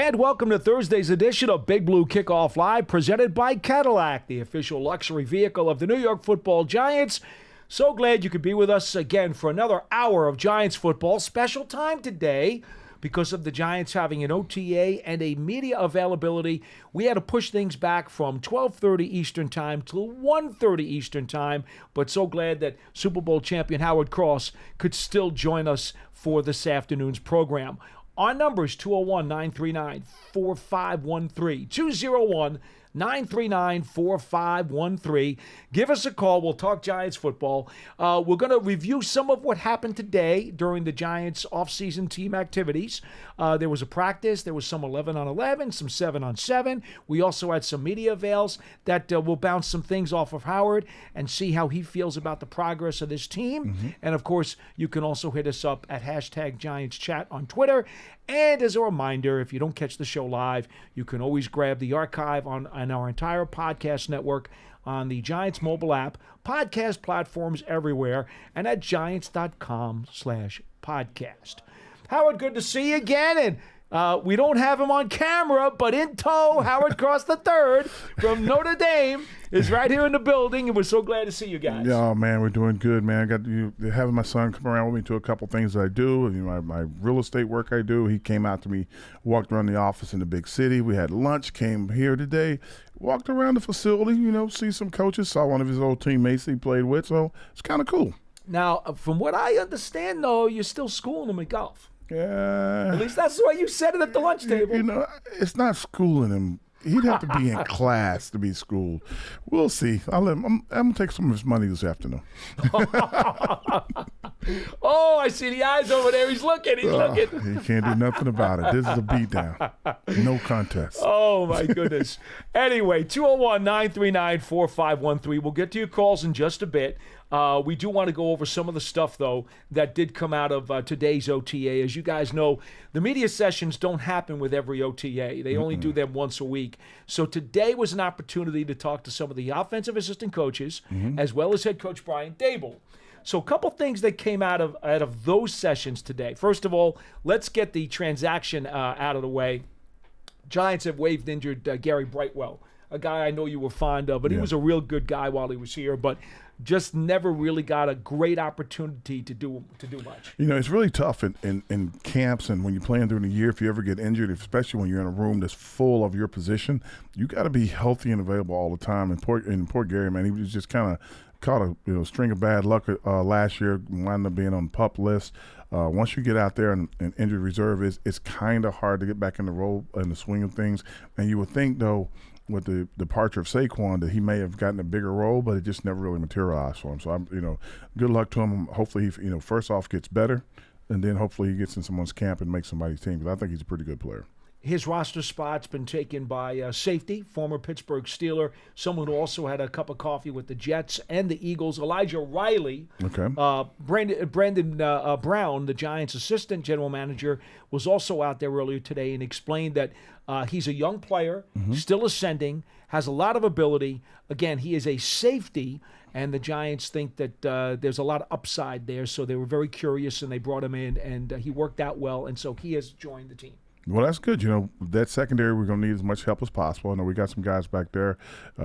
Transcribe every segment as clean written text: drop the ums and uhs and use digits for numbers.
And welcome to Thursday's edition of Big Blue Kickoff Live, presented by Cadillac, the official luxury vehicle of the New York Football Giants. So glad you could be with us again for another hour of Giants football. Special time today because of the Giants having an OTA and a media availability. We had to push things back from 12:30 Eastern Time to 1:30 Eastern Time, but so glad that Super Bowl champion Howard Cross could still join us for this afternoon's program. Our number is 201-939-4513, 201-939-4513. Give us a call. We'll talk Giants football. We're going to review some of what happened today during the Giants offseason team activities. There was a practice. There was some 11-on-11, some 7-on-7. We also had some media avails that will bounce some things off of Howard and see how he feels about the progress of this team. Mm-hmm. And, of course, you can also hit us up at #GiantsChat on Twitter. And as a reminder, if you don't catch the show live, you can always grab the archive on our entire podcast network on the Giants mobile app, podcast platforms everywhere, and at giants.com/podcast. Howard, good to see you again. And we don't have him on camera, but in tow, Howard Cross III from Notre Dame is right here in the building, and we're so glad to see you guys. Yeah, man, we're doing good, man. I got having my son come around with me to a couple things that I do. You know, my real estate work I do. He came out to me, walked around the office in the big city. We had lunch, came here today, walked around the facility, you know, see some coaches, saw one of his old teammates he played with, so it's kind of cool. Now, from what I understand, though, you're still schooling him at golf. Yeah. At least that's the way you said it at the lunch table. You know, it's not schooling him. He'd have to be in class to be schooled. We'll see. I'm going to take some of his money this afternoon. Oh, I see the eyes over there. He's looking. He's looking. He can't do nothing about it. This is a beatdown. No contest. Oh, my goodness. Anyway, 201-939-4513. We'll get to your calls in just a bit. We do want to go over some of the stuff, though, that did come out of today's OTA. As you guys know, the media sessions don't happen with every OTA. They only do them once a week. So today was an opportunity to talk to some of the offensive assistant coaches, as well as head coach Brian Dable. So a couple things that came out of those sessions today. First of all, let's get the transaction out of the way. Giants have waived injured Gary Brightwell, a guy I know you were fond of, but he was a real good guy while he was here, but just never really got a great opportunity to do much. You know, it's really tough in camps and when you're playing during the year, if you ever get injured, especially when you're in a room that's full of your position, you got to be healthy and available all the time. And poor Gary, man, he was just kind of caught a string of bad luck last year, wound up being on the PUP list. Once you get out there and injured reserve, it's kind of hard to get back in the role and the swing of things. And you would think, though, with the departure of Saquon, that he may have gotten a bigger role, but it just never really materialized for him. So good luck to him. Hopefully he, first off gets better, and then hopefully he gets in someone's camp and makes somebody's team. Because I think he's a pretty good player. His roster spot's been taken by safety, former Pittsburgh Steeler, someone who also had a cup of coffee with the Jets and the Eagles, Elijah Riley. Okay. Brandon Brown, the Giants' assistant general manager, was also out there earlier today and explained that he's a young player, still ascending, has a lot of ability. Again, he is a safety, and the Giants think that there's a lot of upside there, so they were very curious, and they brought him in, and he worked out well, and so he has joined the team. Well, that's good. You know, that secondary, we're going to need as much help as possible. I know we got some guys back there.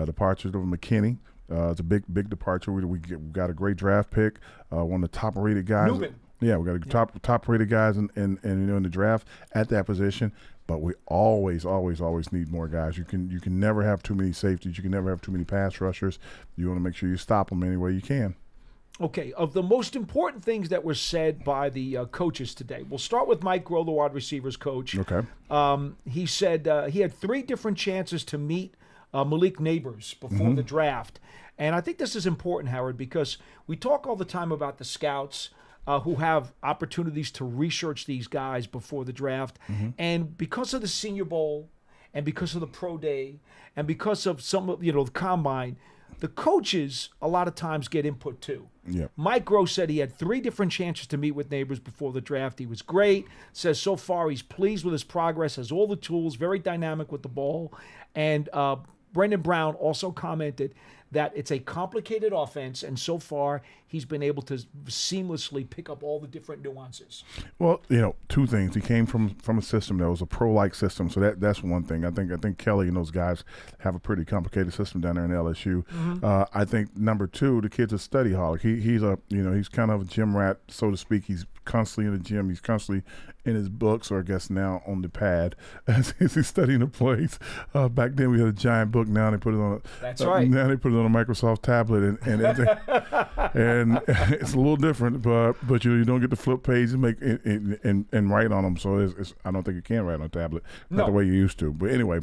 Departures of McKinney. It's a big departure. We got a great draft pick. One of the top-rated guys. Newman. Yeah, we got top-rated guys in the draft at that position. But we always need more guys. You can never have too many safeties. You can never have too many pass rushers. You want to make sure you stop them any way you can. Okay, of the most important things that were said by the coaches today, we'll start with Mike Groh, the wide receivers coach. Okay. He said he had 3 different chances to meet Malik Neighbors before the draft. And I think this is important, Howard, because we talk all the time about the scouts who have opportunities to research these guys before the draft. And because of the Senior Bowl and because of the Pro Day and because of some of, the Combine, the coaches a lot of times get input too. Yeah. Mike Groh said he had 3 different chances to meet with Neighbors before the draft. He was great. Says so far he's pleased with his progress, has all the tools, very dynamic with the ball. And Brendan Brown also commented that it's a complicated offense, and so far he's been able to seamlessly pick up all the different nuances. Well, two things. He came from a system that was a pro-like system, so that's one thing. I think Kelly and those guys have a pretty complicated system down there in LSU. I think number two, the kid's a study holic. He's kind of a gym rat, so to speak. He's constantly in the gym. He's constantly in his books, or I guess now on the pad as he's studying the plays. Back then we had a giant book. Now they put it on. That's right. Now they put it on a Microsoft tablet, and it's a little different. But you don't get to flip pages and make and write on them. So I don't think you can write on a tablet not the way you used to. But anyway,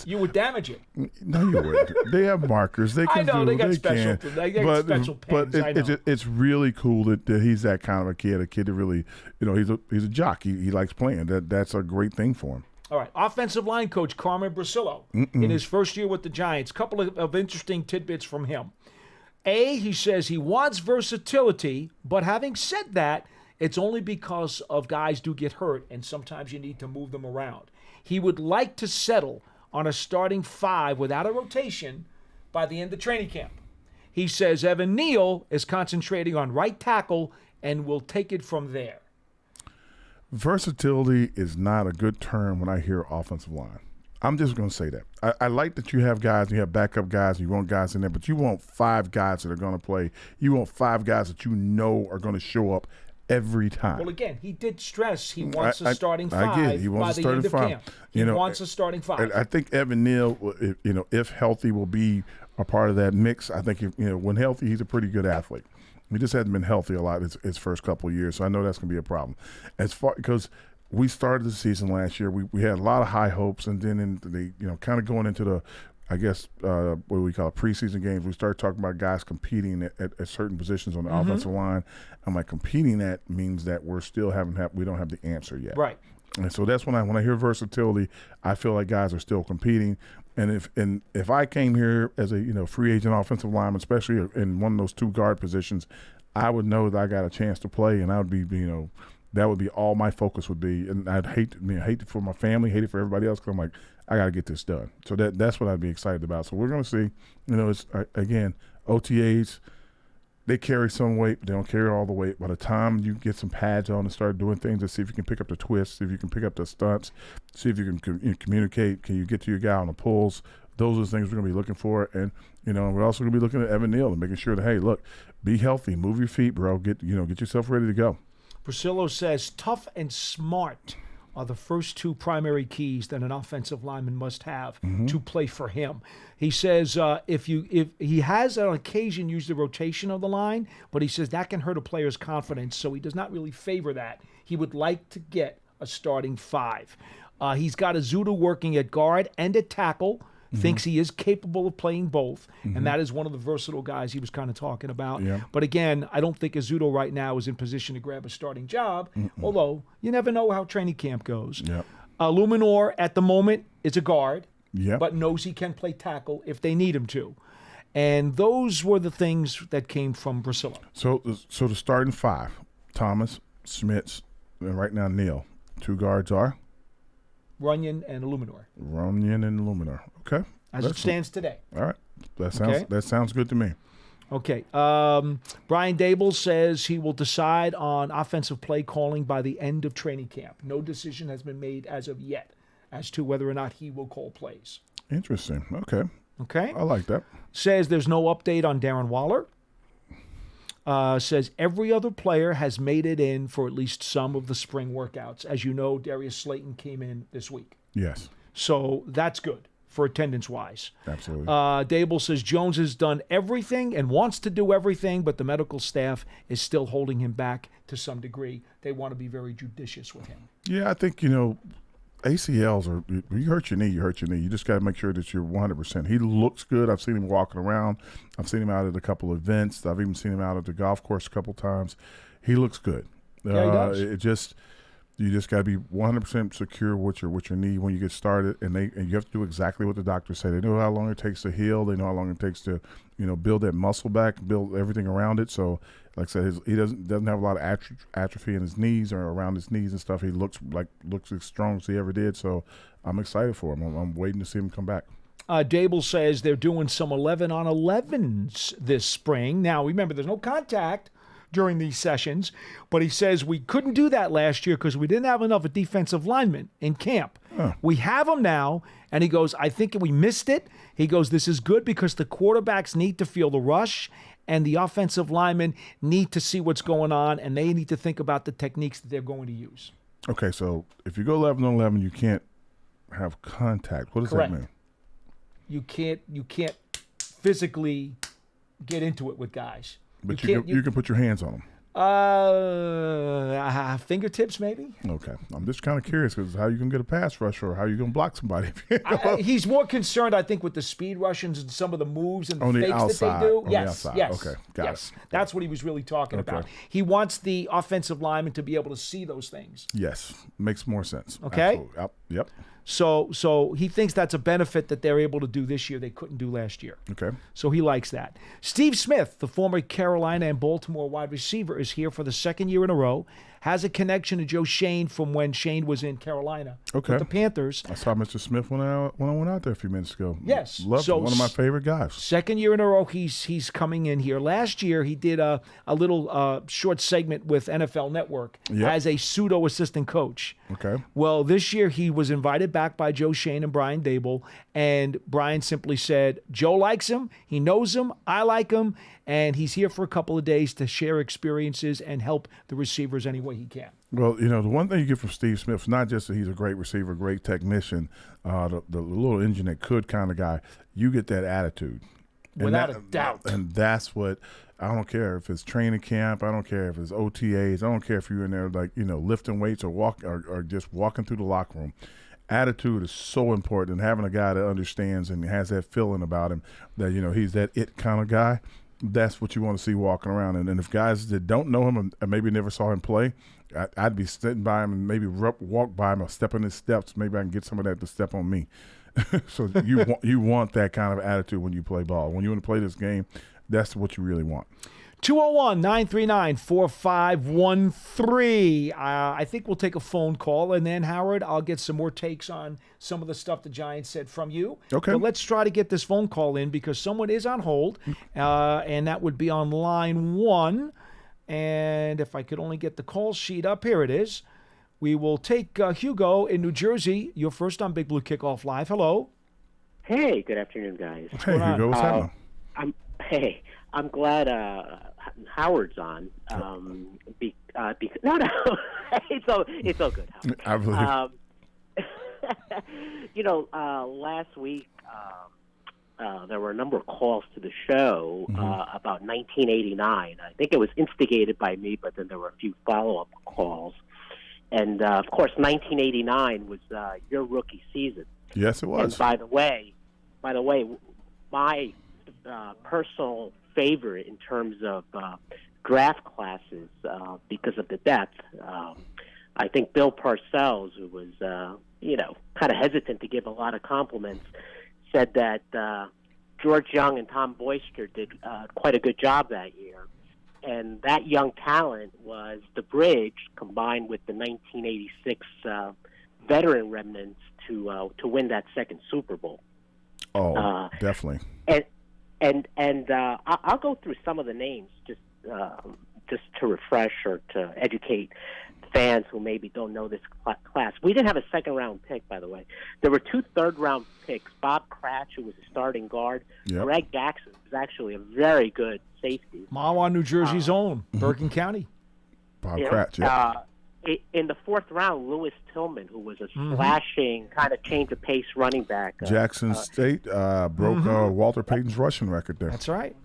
you would damage it. No, you wouldn't. They have markers. They can. I know do, they got special. They got special pens. But it's really cool that he's that kind of a kid that really, he's a jock. He likes playing. That's a great thing for him. All right, offensive line coach Carmen Brasillo in his first year with the Giants. Couple of interesting tidbits from him. He says he wants versatility, but having said that, it's only because of guys do get hurt, and sometimes you need to move them around. He would like to settle on a starting 5 without a rotation by the end of training camp. He says Evan Neal is concentrating on right tackle and will take it from there. Versatility is not a good term when I hear offensive line. I'm just going to say that. I like that you have guys, you have backup guys, you want guys in there, but you want 5 guys that are going to play. You want 5 guys that are going to show up every time. Well, again, he did stress he wants a starting 5 I get it. He wants by the end of camp. He wants a starting 5. I think Evan Neal, if healthy, will be a part of that mix. I think when healthy, he's a pretty good athlete. He just hasn't been healthy a lot his first couple of years, so I know that's going to be a problem. Because we started the season last year, we had a lot of high hopes, and then kind of going into the, I guess, what we call preseason games, we started talking about guys competing at certain positions on the offensive line. I'm like, competing that means that we don't have the answer yet. Right. And so that's when I hear versatility, I feel like guys are still competing. And if I came here as a free agent offensive lineman, especially in one of those 2 guard positions, I would know that I got a chance to play, and I would be that would be all my focus would be. And I'd hate it for my family, hate it for everybody else, because I'm like, I got to get this done. So that's what I'd be excited about. So we're going to see. It's again, OTAs. They carry some weight, but they don't carry all the weight. By the time you get some pads on and start doing things, and see if you can pick up the twists, see if you can pick up the stunts, see if you can communicate, can you get to your guy on the pulls? Those are the things we're going to be looking for. And, we're also going to be looking at Evan Neal and making sure that, hey, look, be healthy, move your feet, bro. Get yourself ready to go. Priscillo says tough and smart are the first 2 primary keys that an offensive lineman must have to play for him. He says if he has on occasion used the rotation of the line, but he says that can hurt a player's confidence, so he does not really favor that. He would like to get a starting 5. He's got Azuda working at guard and at tackle. Thinks he is capable of playing both, and that is one of the versatile guys he was kind of talking about. Yeah. But again, I don't think Azuda right now is in position to grab a starting job, although you never know how training camp goes. Yep. Luminor at the moment is a guard, Yep. but knows he can play tackle if they need him to. And those were the things that came from Brasillo. So the starting 5, Thomas, Schmitz, and right now Neal. 2 guards are? Runyon and Luminor. Okay. As it stands today. All right. That sounds good to me. Okay. Brian Dable says he will decide on offensive play calling by the end of training camp. No decision has been made as of yet as to whether or not he will call plays. Interesting. Okay. Okay. I like that. Says there's no update on Darren Waller. Says every other player has made it in for at least some of the spring workouts. As you know, Darius Slayton came in this week. Yes. So that's good for attendance-wise. Absolutely. Dable says Jones has done everything and wants to do everything, but the medical staff is still holding him back to some degree. They want to be very judicious with him. Yeah, I think, ACLs are, you hurt your knee, You just got to make sure that you're 100%. He looks good. I've seen him walking around. I've seen him out at a couple of events. I've even seen him out at the golf course a couple times. He looks good. Yeah, he does. You just got to be 100% secure with your knee when you get started, and you have to do exactly what the doctors say. They know how long it takes to heal. They know how long it takes to, build that muscle back, build everything around it. So, like I said, he doesn't have a lot of atrophy in his knees or around his knees and stuff. He looks as strong as he ever did. So, I'm excited for him. I'm waiting to see him come back. Dable says they're doing some 11-on-11s this spring. Now, remember, there's no contact during these sessions, but he says we couldn't do that last year because we didn't have enough defensive linemen in camp. We have them now, and he goes, I think we missed it. He goes, this is good because the quarterbacks need to feel the rush, and the offensive linemen need to see what's going on, and they need to think about the techniques that they're going to use. Okay, so if you go 11-on-11, you can't have contact. What does Correct. that mean? You can't physically get into it with guys. But you can put your hands on them. Fingertips maybe. Okay, I'm just kind of curious because how you gonna get a pass rush or how you gonna block somebody? He's more concerned, I think, with the speed Russians and some of the moves and the on fakes the outside, that they do. on Yes, the outside. yes, Okay, got yes. it. That's what he was really talking about. He wants the offensive lineman to be able to see those things. Yes, makes more sense. Okay. Absolutely. Yep. So he thinks that's a benefit that they're able to do this year they couldn't do last year. Okay. So he likes that. Steve Smith, the former Carolina and Baltimore wide receiver, is here for the second year in a row. Has a connection to Joe Shane from when Shane was in Carolina with the Panthers. I saw Mr. Smith when I went out there a few minutes ago. Yes. Loved him. One of my favorite guys. Second year in a row he's coming in here. Last year he did a little short segment with NFL Network as a pseudo assistant coach. Okay. Well, this year he was invited back by Joe Shane and Brian Dable, and Brian simply said, Joe likes him, he knows him, I like him, and he's here for a couple of days to share experiences and help the receivers any way he can. Well, the one thing you get from Steve Smith is not just that he's a great receiver, great technician, the little engine that could kind of guy. You get that attitude. Without a doubt. And that's what – I don't care if it's training camp. I don't care if it's OTAs. I don't care if you're in there lifting weights or just walking through the locker room. Attitude is so important, and having a guy that understands and has that feeling about him that, he's that it kind of guy, that's what you want to see walking around. And if guys that don't know him and maybe never saw him play, I'd be sitting by him and maybe walk by him or step in his steps. Maybe I can get some of that to step on me. So you want that kind of attitude when you play ball. When you want to play this game, that's what you really want. 201-939-4513. I think we'll take a phone call, and then, Howard, I'll get some more takes on some of the stuff the Giants said from you. Okay. But let's try to get this phone call in because someone is on hold, and that would be on line 1. And if I could only get the call sheet up, here it is. We will take Hugo in New Jersey. You're first on Big Blue Kickoff Live. Hello. Hey, good afternoon, guys. Hey, Hugo, what's happening? I'm glad Howard's on. No, it's all good, Howard. I believe. Last week there were a number of calls to the show about 1989. I think it was instigated by me, but then there were a few follow-up calls. And, of course, 1989 was your rookie season. Yes, it was. And by the way, my personal favorite in terms of draft classes because of the depth. I think Bill Parcells, who was, kind of hesitant to give a lot of compliments, said that George Young and Tom Boyster did quite a good job that year. And that young talent was the bridge combined with the 1986 veteran remnants to win that second Super Bowl. Oh, definitely. And I'll go through some of the names just to refresh or to educate fans who maybe don't know this class. We didn't have a second-round pick, by the way. There were 2 third-round picks. Bob Cratch, who was a starting guard. Yep. Greg Jackson was actually a very very good safety. Mahwah, New Jersey's own, Bergen County. Bob Cratch, yeah. In the 4th round, Lewis Tillman, who was a slashing, kind of change-of-pace running back. Jackson State broke Walter Payton's rushing record there. That's right.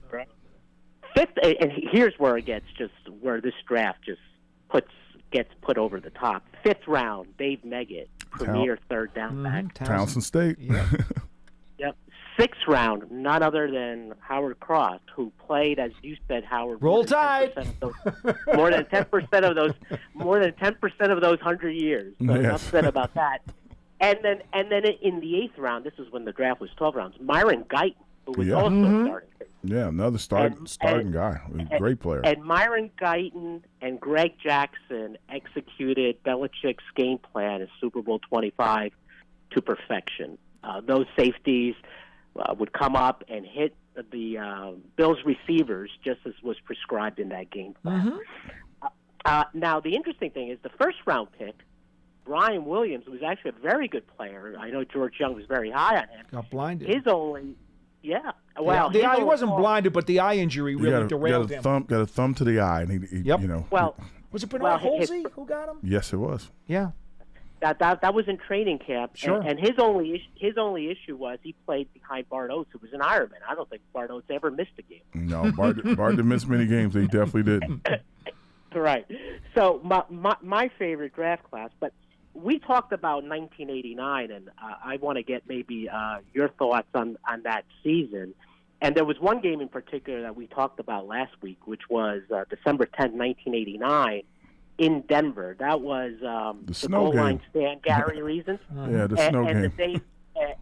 5th, and here's where where this draft just gets put over the top. 5th round, Dave Meggett, premier third down back. Townsend State. Yep. 6th round, none other than Howard Cross, who played, as you said, Howard. Roll Tide. More than 10% of those 100 years. So enough said about that. And then in the 8th round, this is when the draft was 12 rounds. Myron Guyton, who was also starting. Yeah, another starting guy. Great player. And Myron Guyton and Greg Jackson executed Belichick's game plan in Super Bowl 25 to perfection. Those safeties, would come up and hit the Bills receivers just as was prescribed in that game plan. Now, the interesting thing is the first-round pick, Brian Williams, was actually a very good player. I know George Young was very high on him. Got blinded. His only, well, the eye, he wasn't blinded, but the eye injury really derailed him. Got a thumb to the eye, and he Yep. you know. Well, was it Bernard Holsey who got him? Yes, it was. Yeah. That was in training camp, Sure. and his only issue was he played behind Bart Oates, who was an Ironman. I don't think Bart Oates ever missed a game. No, Bart didn't miss many games. He definitely didn't. Right. So my favorite draft class, but we talked about 1989, and I want to get maybe your thoughts on that season. And there was one game in particular that we talked about last week, which was December 10th, 1989. In Denver. That was the goal line stand, Gary Reasons. Yeah, the snow game.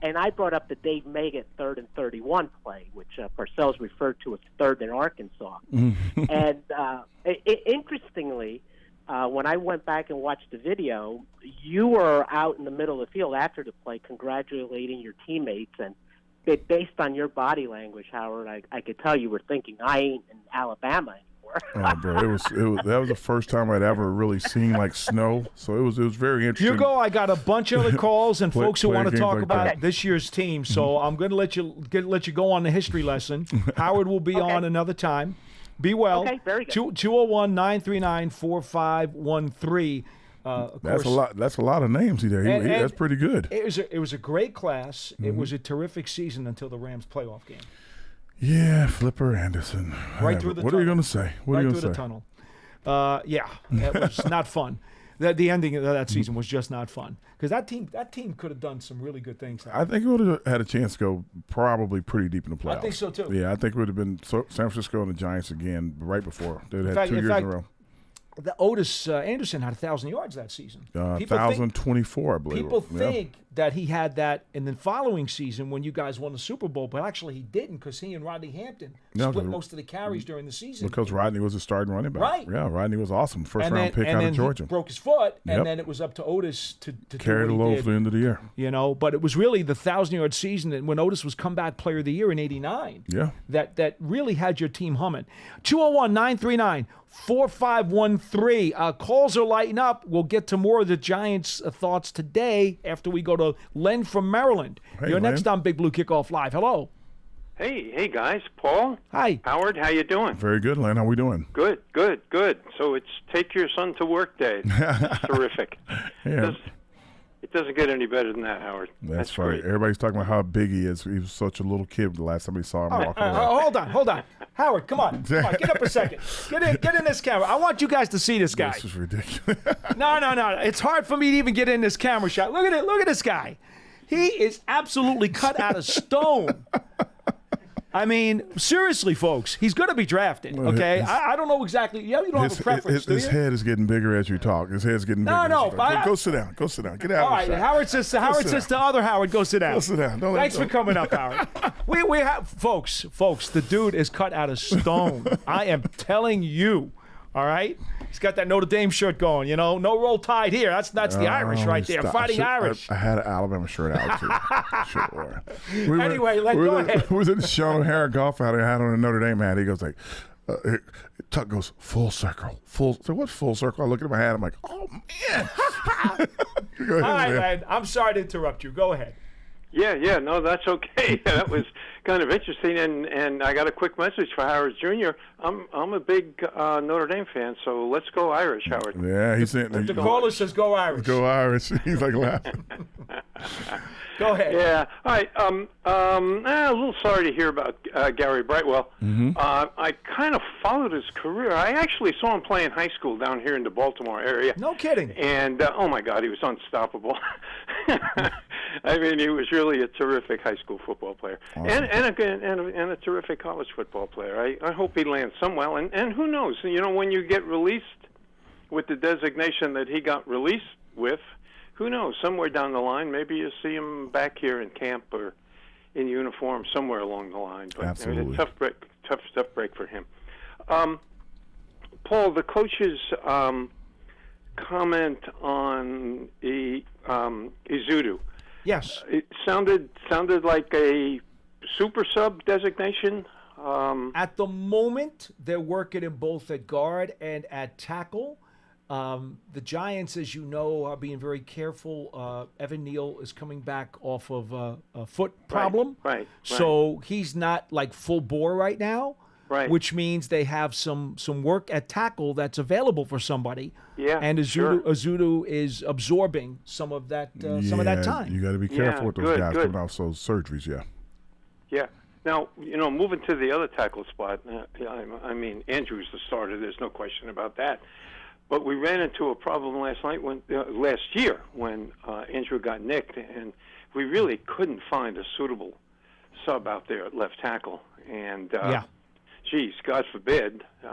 And I brought up the Dave Meggett 3rd and 31 play, which Parcells referred to as 3rd in Arkansas. And interestingly, when I went back and watched the video, you were out in the middle of the field after the play congratulating your teammates. And based on your body language, Howard, I could tell you were thinking, I ain't in Alabama anymore. Oh, bro, that was the first time I'd ever really seen like snow. So it was very interesting. Hugo, I got a bunch of other calls and folks who want to talk about this year's team. So I'm going to let you go on the history lesson. Howard will be on another time. Be well. Okay, very good. 201-939-4513. That's a lot. That's a lot of names there. That's pretty good. It was a great class. It was a terrific season until the Rams playoff game. Yeah, Flipper Anderson. Right through the tunnel. What are you going to say? Right through the tunnel. Yeah, it was not fun. The ending of that season was just not fun because that team could have done some really good things. I think it would have had a chance to go probably pretty deep in the playoffs. I think so too. Yeah, I think it would have been San Francisco and the Giants again right before. They had 2 years in a row. The Otis Anderson had 1,000 yards that season. 1,024, I believe. People think that he had that in the following season when you guys won the Super Bowl, but actually he didn't because he and Rodney Hampton split most of the carries during the season. Because Rodney was a starting running back. Right. Yeah, Rodney was awesome. First-round pick out of Georgia. He broke his foot, and then it was up to Otis to carry the load for the end of the year. You know, but it was really the 1,000-yard season and when Otis was comeback player of the year in '89. Yeah. That really had your team humming. 201-939-4513. Calls are lighting up. We'll get to more of the Giants' thoughts today after we go to Len from Maryland. Hey, You're Len. next on Big Blue Kickoff Live. Hello. Hey guys. Paul. Hi. Howard, how you doing? Very good, Len. How we doing? Good. So it's take your son to work day. It's terrific. Yeah. It doesn't get any better than that, Howard. That's right. great. Everybody's talking about how big he is. He was such a little kid the last time we saw him walking around. Hold on. Howard, come on. Get up a second. Get in this camera. I want you guys to see this guy. This is ridiculous. No. It's hard for me to even get in this camera shot. Look at it. Look at this guy. He is absolutely cut out of stone. I mean, seriously, folks, he's going to be drafted, okay? I don't know exactly. You don't have a preference, do you? His head is getting bigger as you talk. His head's getting bigger. No. Go sit down. Go sit down. Get out All of right, the shot. Howard says to other Howard, go sit down. Go sit down. Thanks for coming up, Howard. We have, folks, the dude is cut out of stone. I am telling you, all right? He's got that Notre Dame shirt going, no Roll Tide here. That's the Irish right there, Fighting Irish. I had an Alabama shirt out, too. Sure. Anyway, go ahead. We was in Sean O'Hara golf out. I had on a Notre Dame hat. He goes like, Tuck goes, full circle. So what's full circle? I look at my hat. I'm like, oh, man. Go ahead, all right, man. man. I'm sorry to interrupt you. Go ahead. Yeah, no, that's okay. That was kind of interesting, and I got a quick message for Howard Jr. I'm a big Notre Dame fan, so let's go Irish, Howard. Yeah, he's saying The caller says go Irish. Go Irish. He's like laughing. Go ahead. Yeah. All right. A little sorry to hear about Gary Brightwell. Mm-hmm. I kind of followed his career. I actually saw him play in high school down here in the Baltimore area. No kidding. And oh my God, he was unstoppable. I mean, he was really a terrific high school football player, awesome. and a terrific college football player. I hope he lands somewhere. And who knows? When you get released with the designation that he got released with, who knows? Somewhere down the line, maybe you'll see him back here in camp or in uniform somewhere along the line. But absolutely, a tough break for him. Paul, the coach's comment on Izudu. Yes. It sounded like a super sub designation? At the moment, they're working him both at guard and at tackle. The Giants, as you know, are being very careful. Evan Neal is coming back off of a foot problem. Right. So he's not like full bore right now. Right. Which means they have some work at tackle that's available for somebody. Yeah. And sure. Azudu is absorbing some of that time. You got to be careful with those guys good. coming off those surgeries. Yeah. Yeah. Now, moving to the other tackle spot, Andrew's the starter. There's no question about that. But we ran into a problem last year when Andrew got nicked, and we really couldn't find a suitable sub out there at left tackle. And, geez, God forbid, we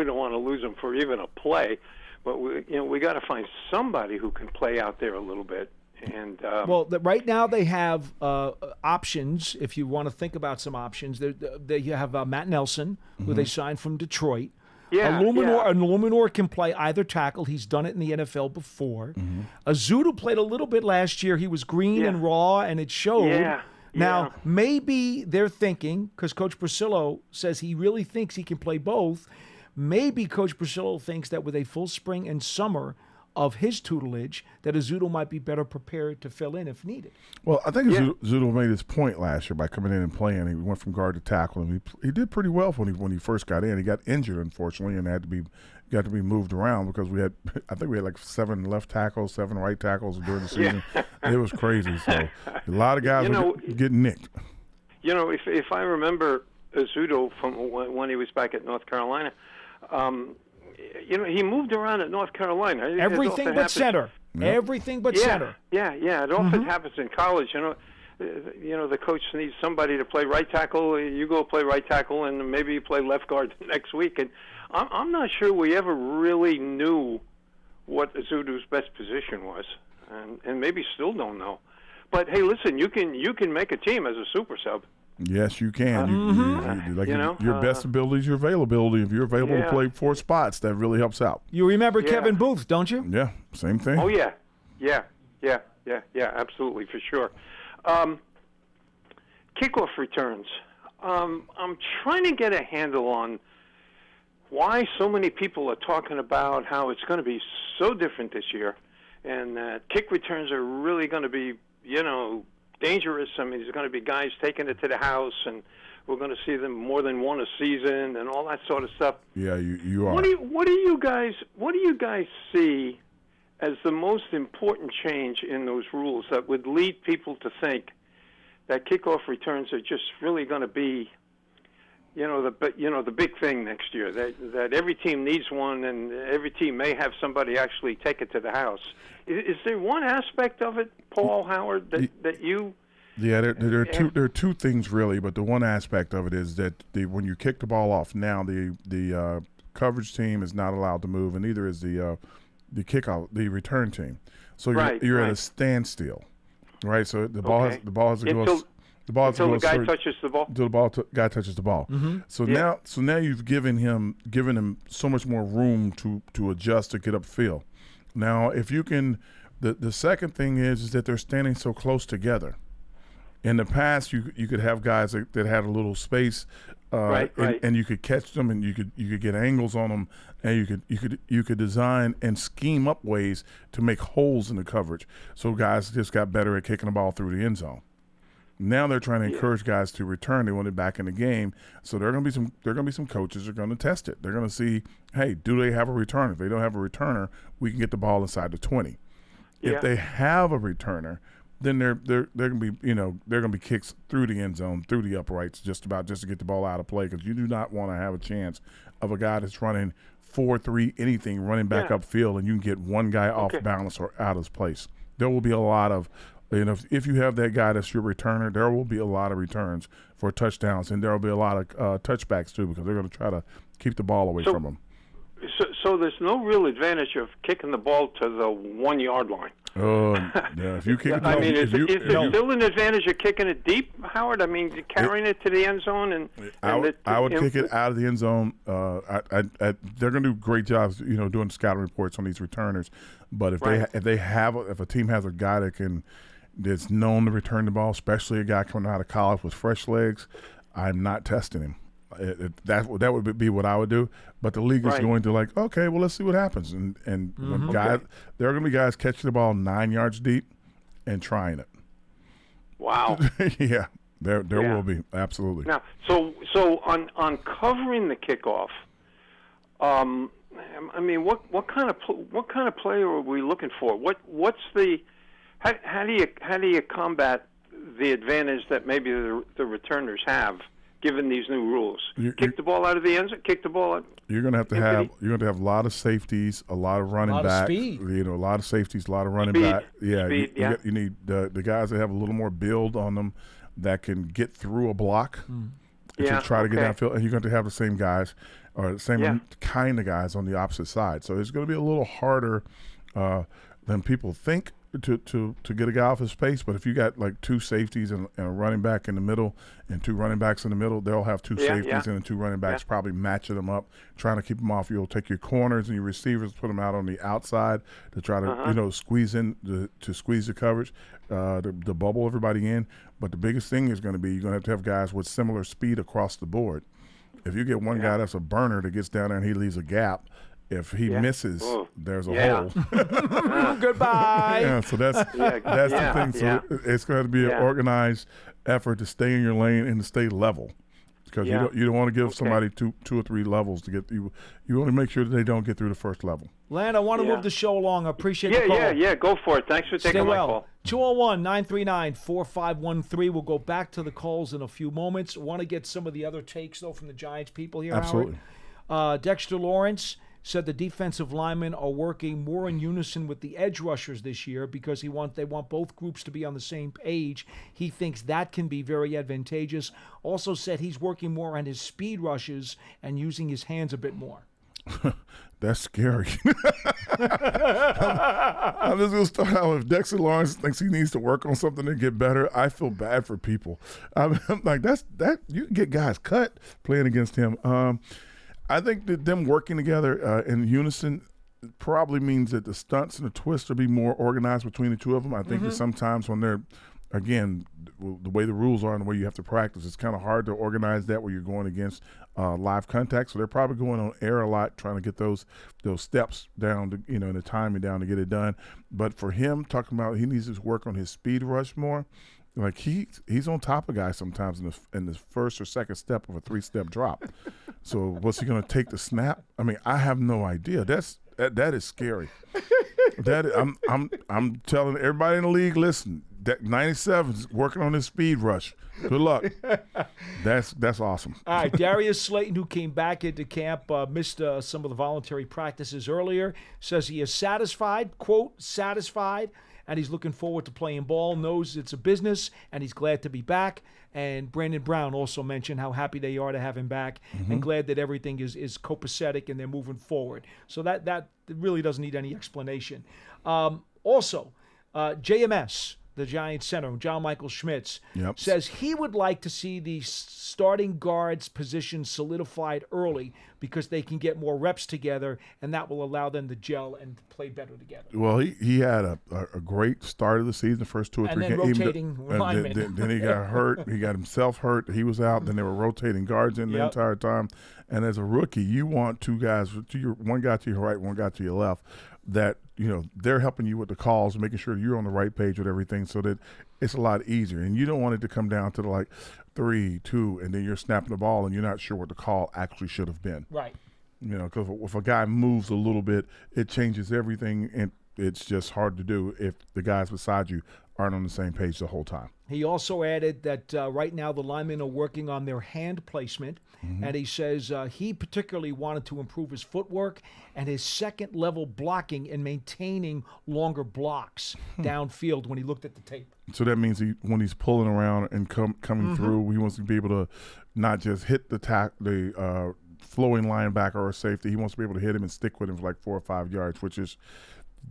don't want to lose him for even a play. But, we got to find somebody who can play out there a little bit. And right now they have options. If you want to think about some options, they have Matt Nelson, who they signed from Detroit. Yeah, Illuminor can play either tackle. He's done it in the NFL before. Azudu played a little bit last year. He was green and raw, and it showed. Yeah. Now, maybe they're thinking, because Coach Priscillo says he really thinks he can play both, maybe Coach Priscillo thinks that with a full spring and summer of his tutelage, that Azudu might be better prepared to fill in if needed. Well, I think Azudu made his point last year by coming in and playing. He went from guard to tackle, and he did pretty well when he first got in. He got injured, unfortunately, and got to be moved around because we had like 7 left tackles, 7 right tackles during the season. It was crazy. So a lot of guys were getting nicked. If I remember Azudu from when he was back at North Carolina, he moved around at North Carolina. Everything but center. Yep. Everything but center. Yeah. It often happens in college. The coach needs somebody to play right tackle. You go play right tackle, and maybe you play left guard next week. And I'm not sure we ever really knew what Azudu's best position was, and maybe still don't know. But hey, listen, you can make a team as a super sub. Yes, you can. Your best ability is your availability. If you're available to play 4 spots, that really helps out. You remember Kevin Booth, don't you? Yeah, same thing. Oh yeah, absolutely, for sure. Kickoff returns. I'm trying to get a handle on why so many people are talking about how it's going to be so different this year, and that kick returns are really going to be, dangerous. I mean, there's going to be guys taking it to the house, and we're going to see them more than one a season, and all that sort of stuff. Yeah, you are. What do you guys see as the most important change in those rules that would lead people to think that kickoff returns are just really going to be, the big thing next year? That every team needs one, and every team may have somebody actually take it to the house. Is there one aspect of it, Paul Howard, that you? Yeah, there are two things really, but the one aspect of it is that when you kick the ball off now, the coverage team is not allowed to move, and neither is the return team. So you're at a standstill, right? So the ball has to go. Until the guy touches the ball. Until the guy touches the ball. Mm-hmm. So now you've given him so much more room to adjust to get upfield. Now, if you can, the second thing is that they're standing so close together. In the past, you could have guys that had a little space, and you could catch them, and you could get angles on them, and you could design and scheme up ways to make holes in the coverage. So guys just got better at kicking the ball through the end zone. Now they're trying to encourage guys to return. They want it back in the game. So there are going to be some coaches that are going to test it. They're going to see, hey, do they have a returner? If they don't have a returner, we can get the ball inside the 20. Yeah. If they have a returner, then they're going to be they're going to be kicks through the end zone, through the uprights, just to get the ball out of play, because you do not want to have a chance of a guy that's running 4-3 anything running back upfield, and you can get one guy off balance or out of his place. There will be a lot of. If you have that guy that's your returner, there will be a lot of returns for touchdowns, and there will be a lot of touchbacks too, because they're going to try to keep the ball away from them. So there's no real advantage of kicking the ball to the 1 yard line. If you kick it, is there still an advantage of kicking it deep, Howard? I mean, carrying it to the end zone, I would kick it out of the end zone. They're going to do great jobs, doing scouting reports on these returners. But if a team has a guy that that's known to return the ball, especially a guy coming out of college with fresh legs, I'm not testing him. That would be what I would do. But the league is going to okay, well, let's see what happens. And when guys, there are going to be guys catching the ball 9 yards deep and trying it. Wow. Yeah, there will be, absolutely. Now, so on covering the kickoff, I mean, what kind of player are we looking for? What's the how do you combat the advantage that maybe the returners have given these new rules? Kick the ball out of the end zone. Kick the ball out. You're going to have a lot of safeties, a lot of running back, speed. A lot of safeties, a lot of running back. Yeah, speed, you need the guys that have a little more build on them that can get through a block. To try to get downfield, and you're going to have the same guys or the same kind of guys on the opposite side. So it's going to be a little harder than people think to get a guy off his pace. But if you got like two safeties and a running back in the middle and two running backs in the middle, they'll have two safeties and two running backs probably matching them up, trying to keep them off. You'll take your corners and your receivers, put them out on the outside to try to squeeze in to squeeze the coverage, to bubble everybody in. But the biggest thing is going to be you're going to have guys with similar speed across the board. If you get one guy that's a burner that gets down there and he leaves a gap, if he misses, there's a hole. Goodbye. Yeah, so that's the thing. So it's going to be an organized effort to stay in your lane and to stay level, because you don't want to give somebody two or three levels to get you. You want to make sure that they don't get through the first level. Len, I want to move the show along. I appreciate the call. Yeah, go for it. Thanks for taking my call. 201-939-4513. We'll go back to the calls in a few moments. I want to get some of the other takes, though, from the Giants people here, Absolutely. Howard. Dexter Lawrence said the defensive linemen are working more in unison with the edge rushers this year because they want both groups to be on the same page. He thinks that can be very advantageous. Also said he's working more on his speed rushes and using his hands a bit more. That's scary. I'm just going to start out with Dexter Lawrence thinks he needs to work on something to get better. I feel bad for people. I'm like, you can get guys cut playing against him. I think that them working together in unison probably means that the stunts and the twists will be more organized between the two of them. I think that sometimes when they're, again, the way the rules are and the way you have to practice, it's kind of hard to organize that where you're going against live contact. So they're probably going on air a lot, trying to get those steps down, to, and the timing down to get it done. But for him, talking about he needs to work on his speed rush more. Like he's on top of guys sometimes in the first or second step of a 3-step drop. So what's he going to take the snap? I mean, I have no idea. That is scary. I'm telling everybody in the league, listen, that 97 is working on his speed rush. Good luck. That's awesome. All right, Darius Slayton, who came back into camp, missed some of the voluntary practices earlier, says he is satisfied, quote, satisfied, and he's looking forward to playing ball, knows it's a business, and he's glad to be back. And Brandon Brown also mentioned how happy they are to have him back and glad that everything is copacetic and they're moving forward. So that really doesn't need any explanation. Also, JMS, the Giants center, John Michael Schmitz, says he would like to see the starting guards position solidified early because they can get more reps together, and that will allow them to gel and play better together. Well, he had a great start of the season, the first 2 or 3 games. And then rotating linemen. Then he got hurt. He got himself hurt. He was out. Then they were rotating guards in the entire time. And as a rookie, you want two guys, one guy to your right, one guy to your left, that they're helping you with the calls, making sure you're on the right page with everything, so that it's a lot easier. And you don't want it to come down to 3, 2, and then you're snapping the ball and you're not sure what the call actually should have been. Right. Because if a guy moves a little bit, it changes everything, and it's just hard to do if the guys beside you aren't on the same page the whole time. He also added that right now the linemen are working on their hand placement, and he says he particularly wanted to improve his footwork and his second-level blocking and maintaining longer blocks downfield when he looked at the tape. So that means when he's pulling around and coming through, he wants to be able to not just hit the flowing linebacker or safety. He wants to be able to hit him and stick with him for 4 or 5 yards, which is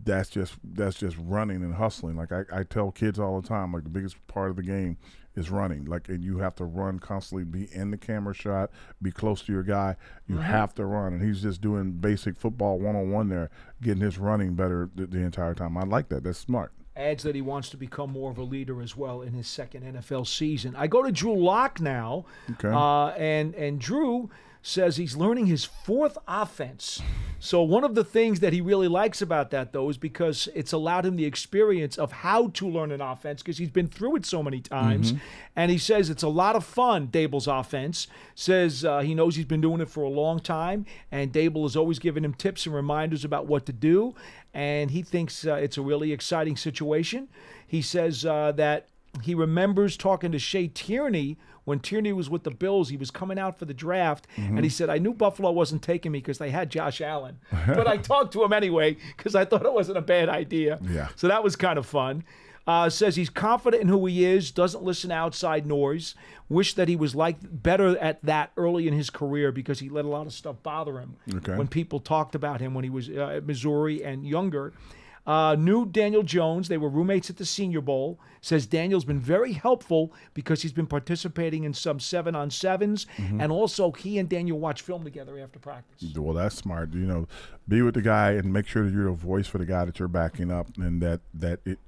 that's just running and hustling. Like I tell kids all the time, the biggest part of the game is running. And you have to run constantly, be in the camera shot, be close to your guy. You have to run, and he's just doing basic football 1-on-1 there, getting his running better the entire time. I like that. That's smart. adds that he wants to become more of a leader as well in his second NFL season. I go to Drew Lock now, and Drew says he's learning his fourth offense. So one of the things that he really likes about that, though, is because it's allowed him the experience of how to learn an offense because he's been through it so many times. And he says it's a lot of fun, Dable's offense. Says he knows he's been doing it for a long time, and Dable has always given him tips and reminders about what to do. And he thinks it's a really exciting situation. He says that he remembers talking to Shea Tierney when Tierney was with the Bills. He was coming out for the draft, and he said, I knew Buffalo wasn't taking me because they had Josh Allen. But I talked to him anyway because I thought it wasn't a bad idea. Yeah. So that was kind of fun. Says he's confident in who he is, doesn't listen to outside noise. Wish that he was better at that early in his career because he let a lot of stuff bother him when people talked about him when he was at Missouri and younger. Knew Daniel Jones. They were roommates at the Senior Bowl. Says Daniel's been very helpful because he's been participating in some 7-on-7s, and also he and Daniel watch film together after practice. Well, that's smart. Be with the guy and make sure that you're a voice for the guy that you're backing up, and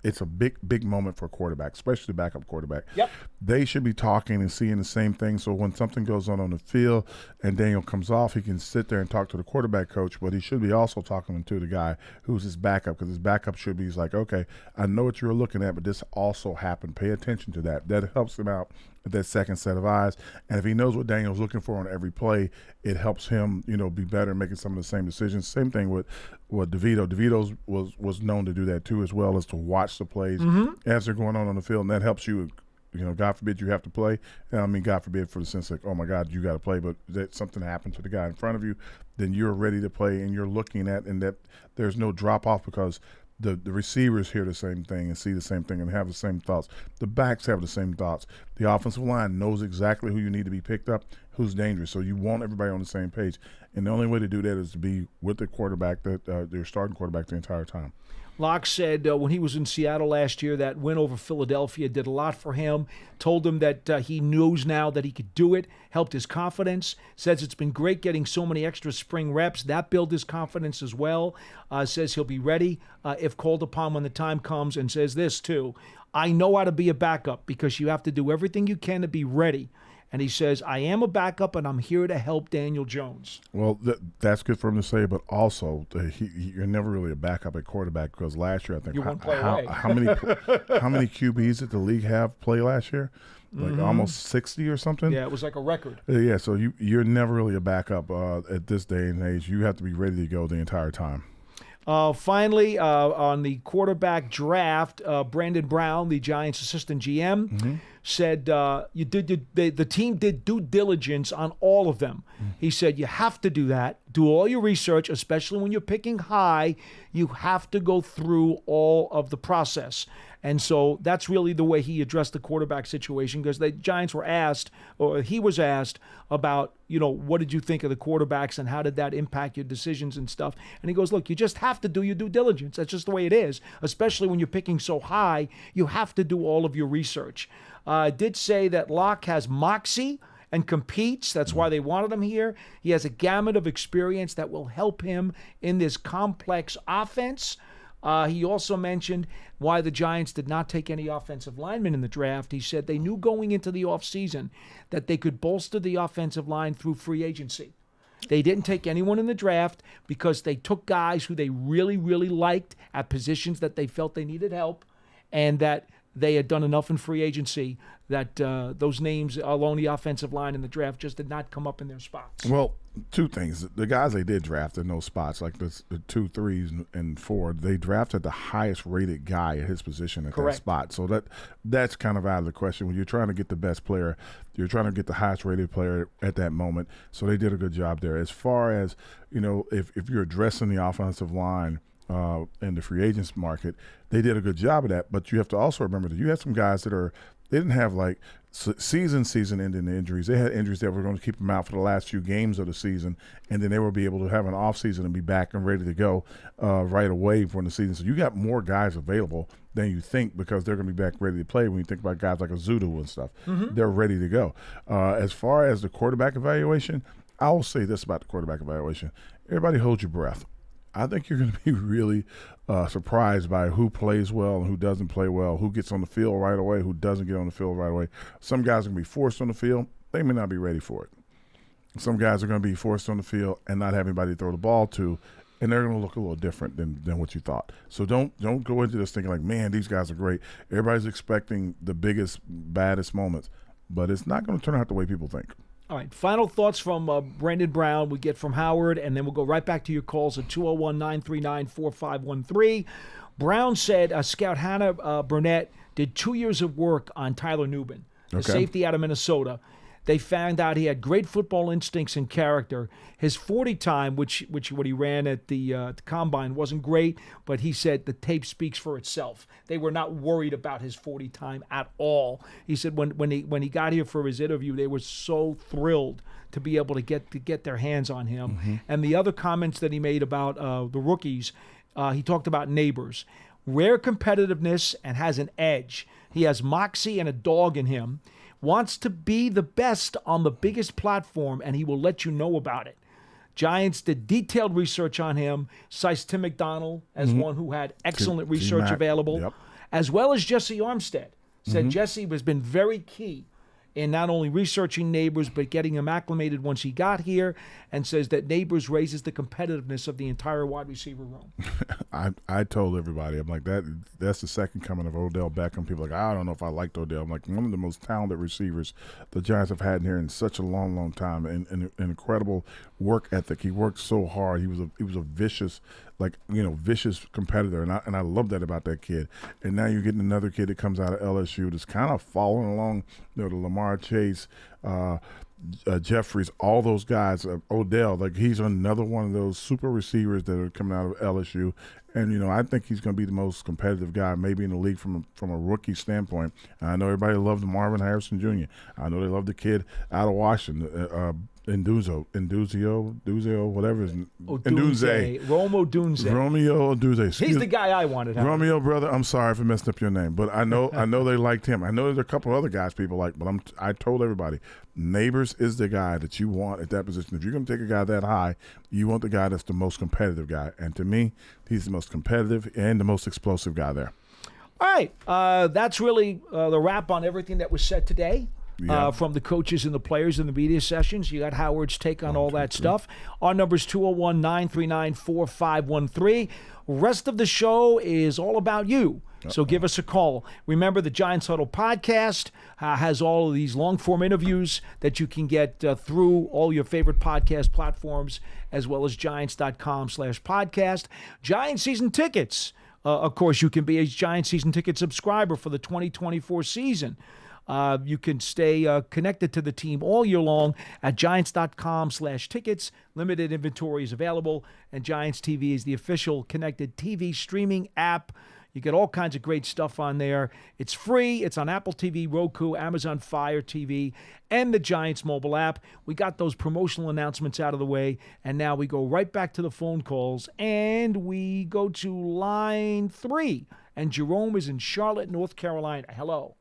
it's a big moment for a quarterback, especially the backup quarterback. Yep. They should be talking and seeing the same thing. So when something goes on the field and Daniel comes off, he can sit there and talk to the quarterback coach, but he should be also talking to the guy who's his backup, because his backup should be like, okay, I know what you're looking at, but this also happened. Pay attention to that. That helps him out with that second set of eyes. And if he knows what Daniel's looking for on every play, it helps him, be better, making some of the same decisions. Same thing with DeVito. DeVito was known to do that too, as well as to watch the plays as they're going on the field, and that helps you. God forbid you have to play. I mean, God forbid for the sense like, oh my God, you got to play, but that something happened to the guy in front of you, then you're ready to play and you're looking at, and that there's no drop off because the receivers hear the same thing and see the same thing and have the same thoughts. The backs have the same thoughts. The offensive line knows exactly who you need to be picked up, who's dangerous. So you want everybody on the same page. And the only way to do that is to be with the quarterback, their starting quarterback the entire time. Locke said when he was in Seattle last year, that win over Philadelphia did a lot for him. Told him that he knows now that he could do it, helped his confidence. Says it's been great getting so many extra spring reps. That built his confidence as well. Says he'll be ready if called upon when the time comes, and says this too: I know how to be a backup because you have to do everything you can to be ready. And he says, I am a backup, and I'm here to help Daniel Jones. Well, that's good for him to say, but also you're never really a backup at quarterback because last year I think how many QBs did the league have play last year? Like almost 60 or something? Yeah, it was like a record. Yeah, so you're never really a backup at this day and age. You have to be ready to go the entire time. Finally, on the quarterback draft, Brandon Brown, the Giants' assistant GM, said the team did due diligence on all of them. He said you have to do that. Do all your research, especially when you're picking high. You have to go through all of the process. And so that's really the way he addressed the quarterback situation, because the Giants were asked, or he was asked about, what did you think of the quarterbacks and how did that impact your decisions and stuff? And he goes, look, you just have to do your due diligence. That's just the way it is, especially when you're picking so high. You have to do all of your research. Did say that Locke has moxie and competes. That's why they wanted him here. He has a gamut of experience that will help him in this complex offense. He also mentioned why the Giants did not take any offensive linemen in the draft. He said they knew going into the offseason that they could bolster the offensive line through free agency. They didn't take anyone in the draft because they took guys who they really, really liked at positions that they felt they needed help, and that they had done enough in free agency that those names along the offensive line in the draft just did not come up in their spots. Well, two things. The guys they did draft in those spots, like the 2, 3s, and 4, they drafted the highest rated guy at his position at that spot. So that's kind of out of the question. When you're trying to get the best player, you're trying to get the highest rated player at that moment. So they did a good job there. As far as, if you're addressing the offensive line in the free agents market, they did a good job of that. But you have to also remember that you have some guys that they didn't have like season-ending injuries. They had injuries that were going to keep them out for the last few games of the season, and then they will be able to have an off season and be back and ready to go right away from the season. So you got more guys available than you think, because they're going to be back ready to play. When you think about guys like Azudu and stuff, they're ready to go. As far as the quarterback evaluation, I will say this about the quarterback evaluation: everybody hold your breath. I think you're going to be really surprised by who plays well and who doesn't play well, who gets on the field right away, who doesn't get on the field right away. Some guys are going to be forced on the field. They may not be ready for it. Some guys are going to be forced on the field and not have anybody to throw the ball to, and they're going to look a little different than what you thought. So don't go into this thinking like, man, these guys are great. Everybody's expecting the biggest, baddest moments, but it's not going to turn out the way people think. All right, final thoughts from Brandon Brown. We get from Howard, and then we'll go right back to your calls at 201-939-4513. Brown said Scout Hannah Burnett did 2 years of work on Tyler Nubin, the safety out of Minnesota. They found out he had great football instincts and character. His 40 time, which what he ran at the combine, wasn't great, but he said the tape speaks for itself. They were not worried about his 40 time at all. He said when he got here for his interview, they were so thrilled to be able to get their hands on him. Mm-hmm. And the other comments that he made about the rookies, he talked about Neighbors. Rare competitiveness and has an edge. He has moxie and a dog in him. Wants to be the best on the biggest platform, and he will let you know about it. Giants did detailed research on him, cites Tim McDonald as one who had excellent research available, as well as Jesse Armstead. Said Jesse has been very key in not only researching Neighbors, but getting him acclimated once he got here, and says that Neighbors raises the competitiveness of the entire wide receiver room. I told everybody, I'm like, that's the second coming of Odell Beckham. People are like, I don't know if I liked Odell. I'm like, one of the most talented receivers the Giants have had in here in such a long, long time, and an incredible work ethic. He worked so hard. He was a vicious, vicious competitor, and I love that about that kid. And now you're getting another kid that comes out of LSU that's kind of following along, the Lamar Chase, Jeffries, all those guys. Odell, he's another one of those super receivers that are coming out of LSU. And, I think he's going to be the most competitive guy maybe in the league from a rookie standpoint. And I know everybody loved Marvin Harrison Jr. I know they love the kid out of Washington, Induzio, whatever his name. Romeo Odunze. He's the guy I wanted. Romeo, brother, I'm sorry for messing up your name, but I know they liked him. I know there's a couple other guys people like, but I told everybody, Neighbors is the guy that you want at that position. If you're going to take a guy that high, you want the guy that's the most competitive guy. And to me, he's the most competitive and the most explosive guy there. All right, that's really the wrap on everything that was said today. From the coaches and the players in the media sessions. You got Howard's take on all that stuff. Our number is 201-939-4513. Rest of the show is all about you. So give us a call. Remember, the Giants Huddle podcast has all of these long-form interviews that you can get through all your favorite podcast platforms, as well as giants.com/podcast. Giants season tickets. Of course, you can be a Giants season ticket subscriber for the 2024 season. You can stay connected to the team all year long at giants.com/tickets. Limited inventory is available, and Giants TV is the official connected TV streaming app. You get all kinds of great stuff on there. It's free. It's on Apple TV, Roku, Amazon Fire TV, and the Giants mobile app. We got those promotional announcements out of the way, and now we go right back to the phone calls, and we go to line 3. And Jerome is in Charlotte, North Carolina. Hello.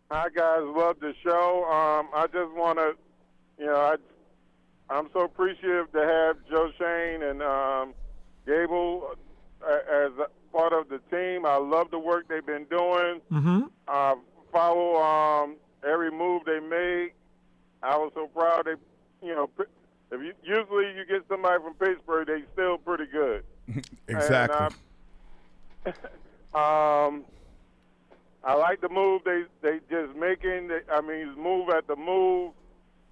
Hi, guys. Love the show. I just want to, I'm so appreciative to have Joe Shane and Dable as part of the team. I love the work they've been doing. Follow every move they make. I was so proud. Usually you get somebody from Pittsburgh, they still pretty good. Exactly. And, I like the move they just making. Move at the move.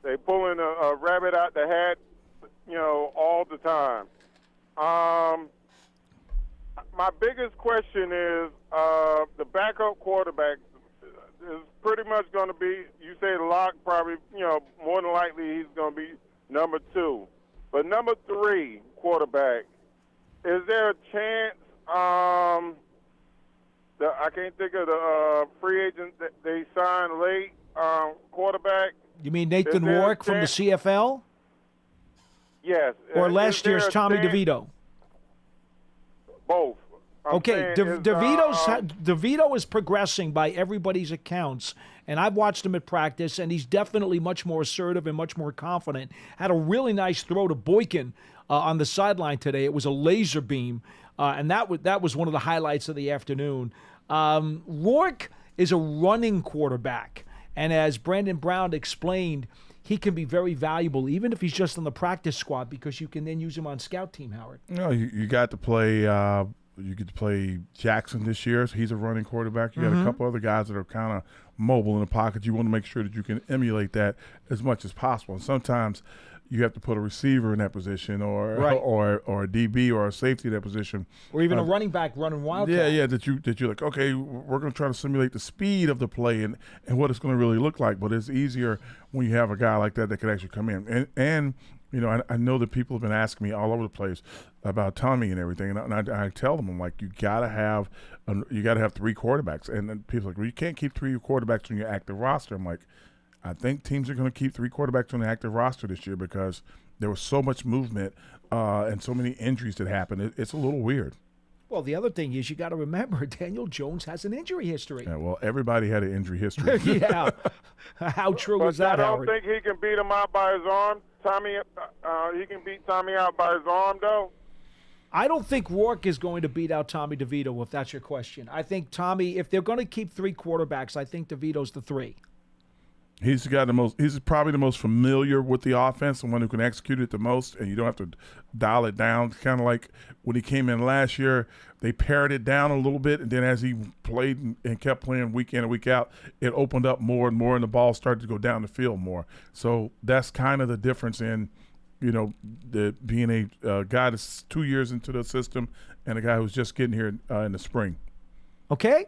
They pulling a rabbit out the hat, all the time. My biggest question is the backup quarterback is pretty much going to be, you say Locke probably, more than likely he's going to be number 2. But number 3 quarterback, is there a chance I can't think of the free agent that they signed late, quarterback. You mean Nathan Warwick from the CFL? Yes. Or last year's Tommy DeVito? Both. Okay, DeVito is progressing by everybody's accounts, and I've watched him at practice, and he's definitely much more assertive and much more confident. Had a really nice throw to Boykin on the sideline today. It was a laser beam, and that was one of the highlights of the afternoon. Rourke is a running quarterback, and as Brandon Brown explained, he can be very valuable, even if he's just on the practice squad, because you can then use him on scout team, Howard. No, you got to play. You get to play Jackson this year, so he's a running quarterback. You got a couple other guys that are kind of mobile in the pocket. You want to make sure that you can emulate that as much as possible. And sometimes you have to put a receiver in that position, or a DB or a safety in that position, or even a running back running wildcat. Yeah. That you're like, okay, we're going to try to simulate the speed of the play and what it's going to really look like. But it's easier when you have a guy like that can actually come in. And you know, I know that people have been asking me all over the place about Tommy and everything, and I tell them, I'm like, you gotta have 3 quarterbacks, and then people are like, well, you can't keep 3 quarterbacks on your active roster. I'm like, I think teams are going to keep 3 quarterbacks on the active roster this year because there was so much movement and so many injuries that happened. It's a little weird. Well, the other thing is you got to remember Daniel Jones has an injury history. Yeah, well, everybody had an injury history. Yeah. How true is that, Howard? I don't think he can beat him out by his arm. He can beat Tommy out by his arm, though. I don't think Rourke is going to beat out Tommy DeVito, if that's your question. I think Tommy, if they're going to keep 3 quarterbacks, I think DeVito's the 3. He's probably the most familiar with the offense, the one who can execute it the most, and you don't have to dial it down. It's kind of like when he came in last year, they pared it down a little bit, and then as he played and kept playing week in and week out, it opened up more and more, and the ball started to go down the field more. So that's kind of the difference in, you know, being a guy that's 2 years into the system and a guy who's just getting here in the spring. Okay?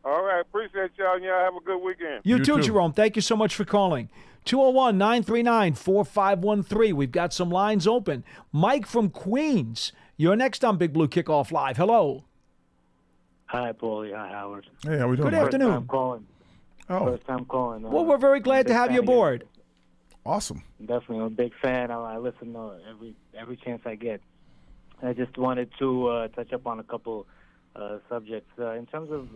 All right, appreciate y'all. Y'all have a good weekend. You too, Jerome. Thank you so much for calling. 201-939-4513. We've got some lines open. Mike from Queens, you're next on Big Blue Kickoff Live. Hello. Hi, Paulie. Hi, Howard. Hey, how we doing? Good afternoon. First time calling. First time calling. Well, we're very glad to have you aboard. Awesome. Definitely. I'm a big fan. I listen every chance I get. I just wanted to touch up on a couple subjects. In terms of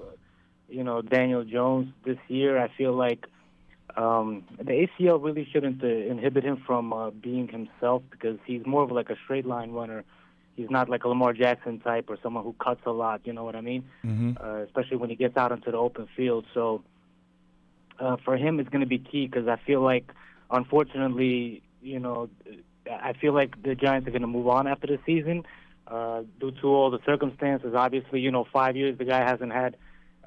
Daniel Jones this year, I feel like the ACL really shouldn't inhibit him from being himself, because he's more of like a straight line runner. He's not like a Lamar Jackson type or someone who cuts a lot, you know what I mean? Especially when he gets out into the open field. So for him, it's going to be key, because I feel like, unfortunately, I feel like the Giants are going to move on after the season due to all the circumstances. Obviously, 5 years the guy hasn't had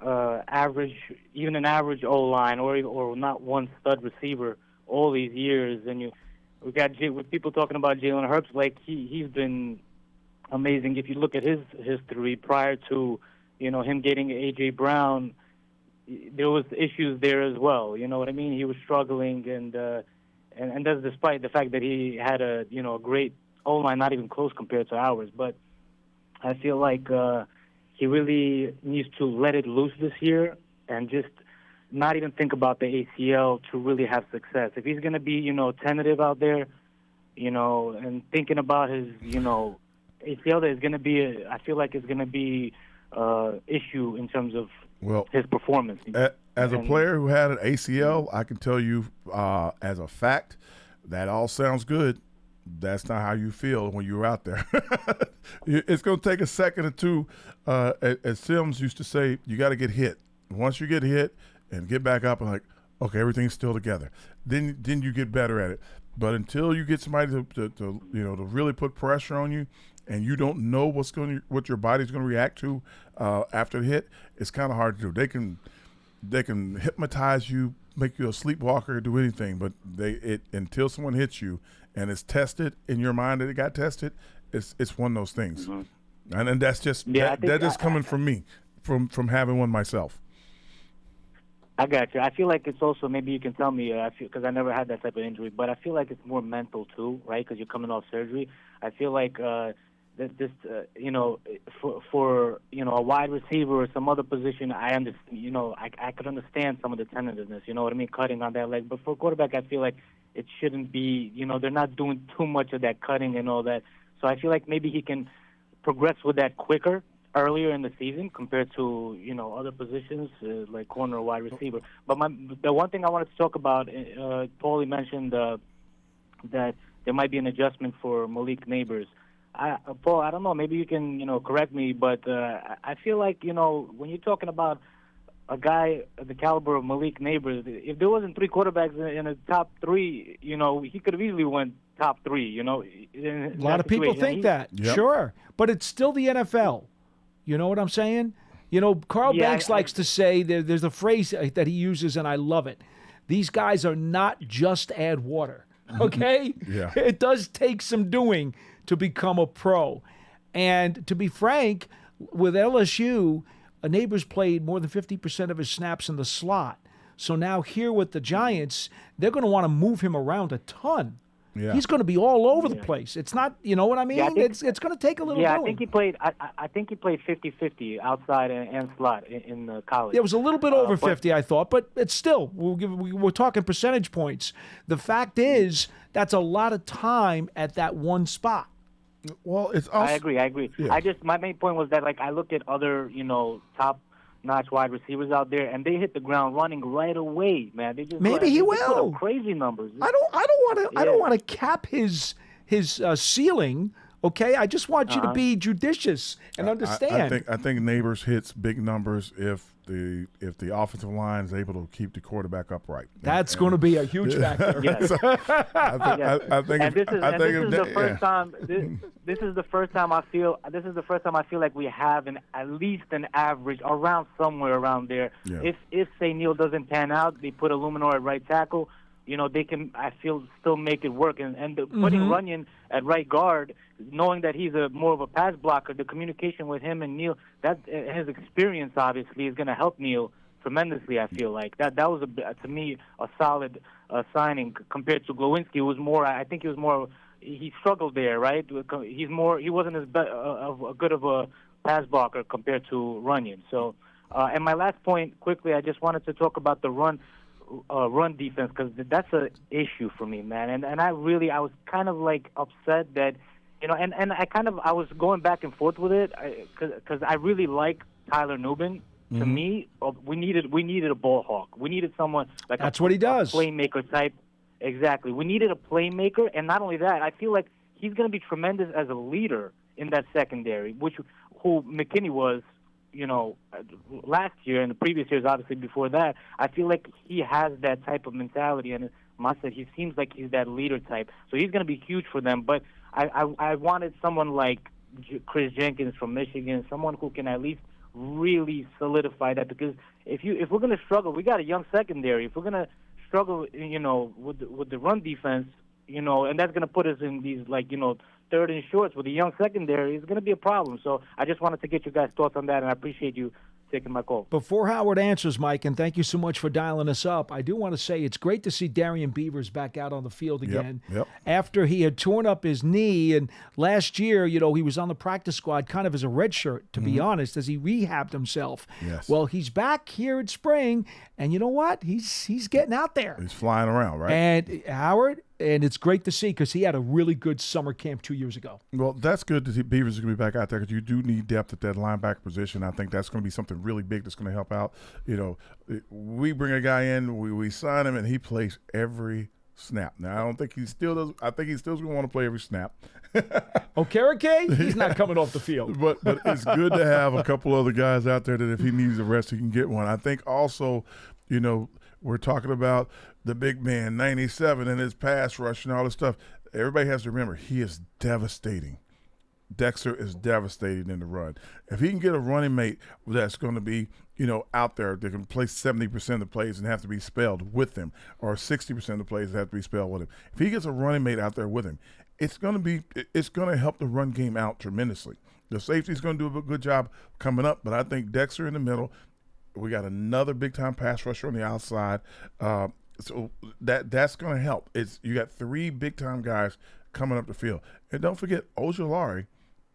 an average O-line or not one stud receiver all these years. And we got with people talking about Jalen Hurts, like he's been amazing. If you look at his history prior to him getting A.J. Brown, there was issues there as well. You know what I mean? He was struggling, and that's despite the fact that he had a great O-line, not even close compared to ours. But I feel like he really needs to let it loose this year and just not even think about the ACL to really have success. If he's going to be, tentative out there, and thinking about his, ACL, there's going to be, I feel like it's going to be issue in terms of his performance. As a player who had an ACL, I can tell you as a fact, that all sounds good. That's not how you feel when you're out there. It's going to take a second or two. As Sims used to say, you got to get hit. Once you get hit and get back up and like, okay, everything's still together, then you get better at it. But until you get somebody to really put pressure on you, and you don't know what your body's going to react to after the hit, it's kind of hard to do. They can hypnotize you, make you a sleepwalker, do anything, but until someone hits you and it's tested in your mind that it got tested, it's one of those things. And that's just that is coming from me, from having one myself. I got you. I feel like it's also, maybe you can tell me, because I never had that type of injury, but I feel like it's more mental too, right? Because you're coming off surgery. I feel like for a wide receiver or some other position, I understand. I could understand some of the tentativeness. You know what I mean, cutting on that leg. But for a quarterback, I feel like it shouldn't be. They're not doing too much of that cutting and all that. So I feel like maybe he can progress with that quicker. earlier in the season compared to other positions like corner or wide receiver. But the one thing I wanted to talk about, Paulie mentioned that there might be an adjustment for Malik Neighbors. Paul, I don't know. Maybe you can correct me, but I feel like when you're talking about a guy of the caliber of Malik Neighbors, if there wasn't 3 quarterbacks in the top 3, he could have easily went top 3. A lot of people think that. Yep. Sure, but it's still the NFL. You know what I'm saying? Carl Banks likes to say there's a phrase that he uses, and I love it. These guys are not just add water. Okay? Yeah. It does take some doing to become a pro. And to be frank, with LSU, Neighbors played more than 50% of his snaps in the slot. So now here with the Giants, they're going to want to move him around a ton. Yeah. He's going to be all over the place. It's not, you know what I mean? Yeah, it's going to take a little. Yeah, I think he played. I think he played 50-50 outside and slot in college. It was a little bit over 50, I thought, but it's still we're talking percentage points. The fact is that's a lot of time at that one spot. Well, it's also, I agree. Yeah. My main point was that I looked at other top-notch wide receivers out there, and they hit the ground running right away, man. They just maybe he will put up crazy numbers. I don't want to cap his ceiling. Okay, I just want you to be judicious and understand. I think Neighbors hits big numbers if the offensive line is able to keep the quarterback upright. That's going to be a huge factor. Yes. I think this is the first time I feel like we have at least an average somewhere around there. Yeah. If say Neal doesn't pan out, they put Illuminor at right tackle. They can, I feel, still make it work. And putting Runyon at right guard, knowing that he's more of a pass blocker, the communication with him and Neal, that his experience obviously is going to help Neal tremendously. I feel like that was to me a solid signing compared to Glowinski, who was more. I think he was more. He struggled there, right? He wasn't as good of a pass blocker compared to Runyon. So, and my last point quickly, I just wanted to talk about the run defense, because that's an issue for me, man. And I was kind of upset that, and I was going back and forth with it because I really like Tyler Nubin. To me, we needed a ball hawk. We needed someone that's what he does, a playmaker type. Exactly. We needed a playmaker, and not only that, I feel like he's going to be tremendous as a leader in that secondary, who McKinney was. Last year and the previous years, obviously before that, I feel like he has that type of mentality, and he seems like he's that leader type. So he's going to be huge for them. But I wanted someone like Chris Jenkins from Michigan, someone who can at least really solidify that. Because if we're going to struggle, we got a young secondary. If we're going to struggle, with the run defense, and that's going to put us in these third and shorts with a young secondary, is going to be a problem. So I just wanted to get your guys' thoughts on that, and I appreciate you taking my call. Before Howard answers, Mike, and thank you so much for dialing us up, I do want to say it's great to see Darian Beavers back out on the field again. Yep. After he had torn up his knee, and last year, he was on the practice squad kind of as a redshirt, to be honest, as he rehabbed himself. Yes. Well, he's back here in spring, and you know what? He's getting out there. He's flying around, right? And Howard, and it's great to see because he had a really good summer camp 2 years ago. Well, that's good to see Beavers is going to be back out there because you do need depth at that linebacker position. I think that's going to be something really big that's going to help out. We bring a guy in, we sign him, and he plays every snap. Now, I don't think he still does. I think he's still going to want to play every snap. Okereke, he's not coming off the field. But it's good to have a couple other guys out there that if he needs a rest, he can get one. I think also, we're talking about the big man, 97, and his pass rush and all this stuff. Everybody has to remember, he is devastating. Dexter is devastating in the run. If he can get a running mate that's going to be, out there, that can play 70% of the plays and have to be spelled with him, or 60% of the plays that have to be spelled with him. If he gets a running mate out there with him, it's going to help the run game out tremendously. The safety's going to do a good job coming up, but I think Dexter in the middle. We got another big-time pass rusher on the outside. So that's going to help. You got 3 big-time guys coming up the field. And don't forget, Ojulari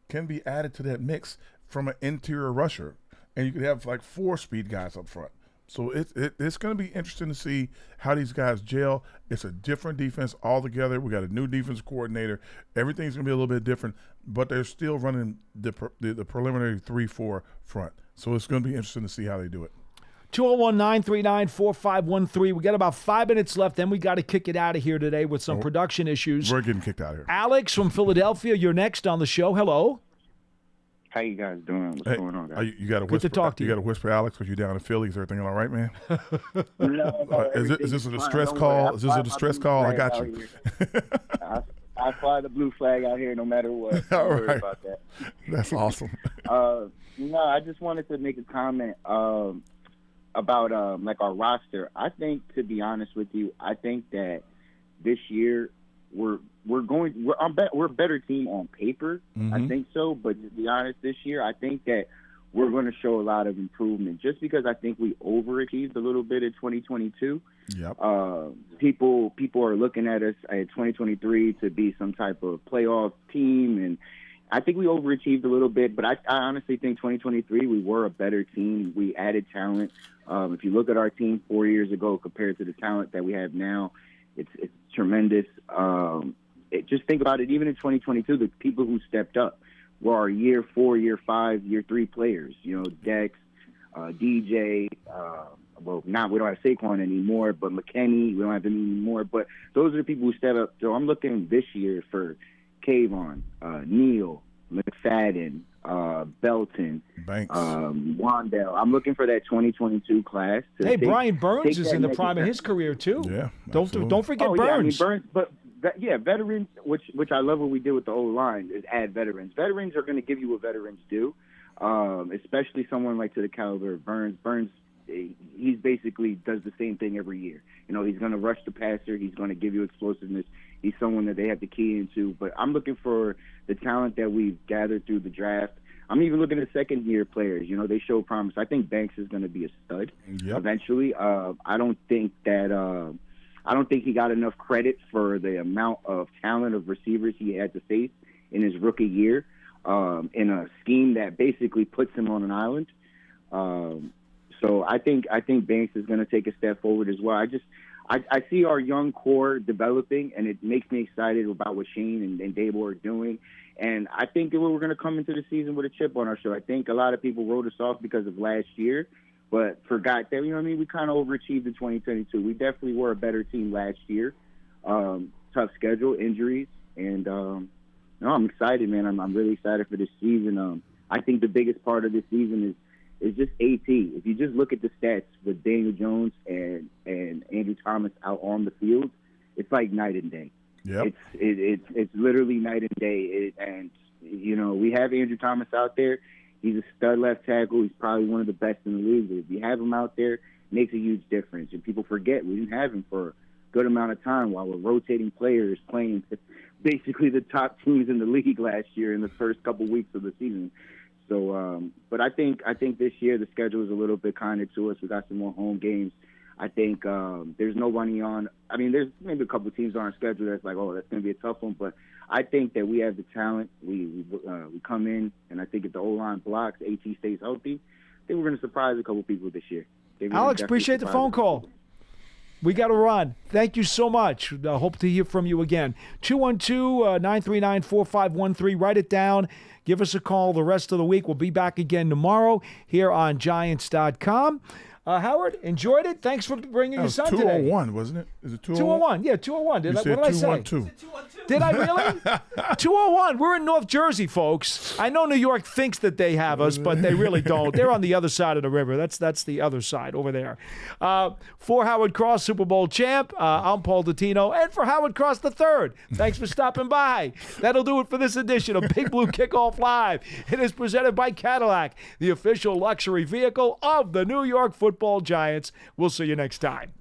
can be added to that mix from an interior rusher. And you could have 4 speed guys up front. So it's going to be interesting to see how these guys gel. It's a different defense altogether. We got a new defense coordinator. Everything's going to be a little bit different, but they're still running the preliminary 3-4 front. So it's going to be interesting to see how they do it. 201-939-4513. We got about 5 minutes left. Then we got to kick it out of here today with some production issues. We're getting kicked out of here. Alex from Philadelphia, you're next on the show. Hello. How you guys doing? What's going on, guys? You got to Good to talk to you. You got to whisper, Alex, because you're down in Philly. Is everything all right, man? No, is this a distress call? Is this a distress call? I got you. I fly the blue flag out here no matter what. All Don't worry right. about that. That's awesome. No, I just wanted to make a comment about like our roster. I think, to be honest with you, I think that this year we're a better team on paper. Mm-hmm. I think so, but to be honest, this year I think that we're going to show a lot of improvement. Just because I think we overachieved a little bit in 2022. Yep. People are looking at us at 2023 to be some type of playoff team, and I think we overachieved a little bit. But I honestly think 2023 we were a better team. We added talent. If you look at our team 4 years ago compared to the talent that we have now, it's tremendous. Just think about it. Even in 2022, the people who stepped up were our year 4, year 5, year 3 players. You know, Dex, DJ. We don't have Saquon anymore, but McKinney, we don't have him anymore. But those are the people who step up. So I'm looking this year for Kayvon, Neal, McFadden, Belton, Banks, Wandell. I'm looking for that 2022 class. Hey, Brian Burns is in the prime of his career too. Yeah, don't forget Burns. Yeah, I mean, Burns, but veterans, which I love what we did with the O-line, is add veterans. Veterans are going to give you what veterans do, especially someone like to the caliber of Burns. Burns, he basically does the same thing every year. You know, he's going to rush the passer. He's going to give you explosiveness. He's someone that they have to key into. But I'm looking for the talent that we've gathered through the draft. I'm even looking at second-year players. You know, they show promise. I think Banks is going to be a stud eventually. I don't think he got enough credit for the amount of talent of receivers he had to face in his rookie year in a scheme that basically puts him on an island. So I think Banks is going to take a step forward as well. I see our young core developing, and it makes me excited about what Shane and Dable are doing. And I think that we're going to come into the season with a chip on our shoulder. I think a lot of people wrote us off because of last year, but forgot that, we kind of overachieved in 2022. We definitely were a better team last year. Tough schedule, injuries, and I'm excited, man. I'm really excited for this season. I think the biggest part of this season is just AT. If you just look at the stats with Daniel Jones and Andrew Thomas out on the field, it's like night and day. Yep. It's literally night and day. We have Andrew Thomas out there. He's a stud left tackle. He's probably one of the best in the league. If you have him out there, it makes a huge difference. And people forget we didn't have him for a good amount of time while we're rotating players playing basically the top teams in the league last year in the first couple weeks of the season. So, but I think this year the schedule is a little bit kinder to us. We got some more home games. I think there's nobody on. I mean, there's maybe a couple teams on our schedule that's like, oh, that's going to be a tough one. But I think that we have the talent. We come in, and I think if the O-line blocks, AT stays healthy, I think we're going to surprise a couple people this year. Alex, appreciate the phone call. We got to run. Thank you so much. Hope to hear from you again. 212-939-4513. Write it down. Give us a call the rest of the week. We'll be back again tomorrow here on Giants.com. Howard, enjoyed it. Thanks for bringing your son today. 201, wasn't it? Is it 201? 201. Yeah, 201. What did I say? 212. Did I really? 201. We're in North Jersey, folks. I know New York thinks that they have us, but they really don't. They're on the other side of the river. That's the other side over there. For Howard Cross, Super Bowl champ, I'm Paul Dottino, and for Howard Cross III, thanks for stopping by. That'll do it for this edition of Big Blue Kickoff Live. It is presented by Cadillac, the official luxury vehicle of the New York Football Giants. We'll see you next time.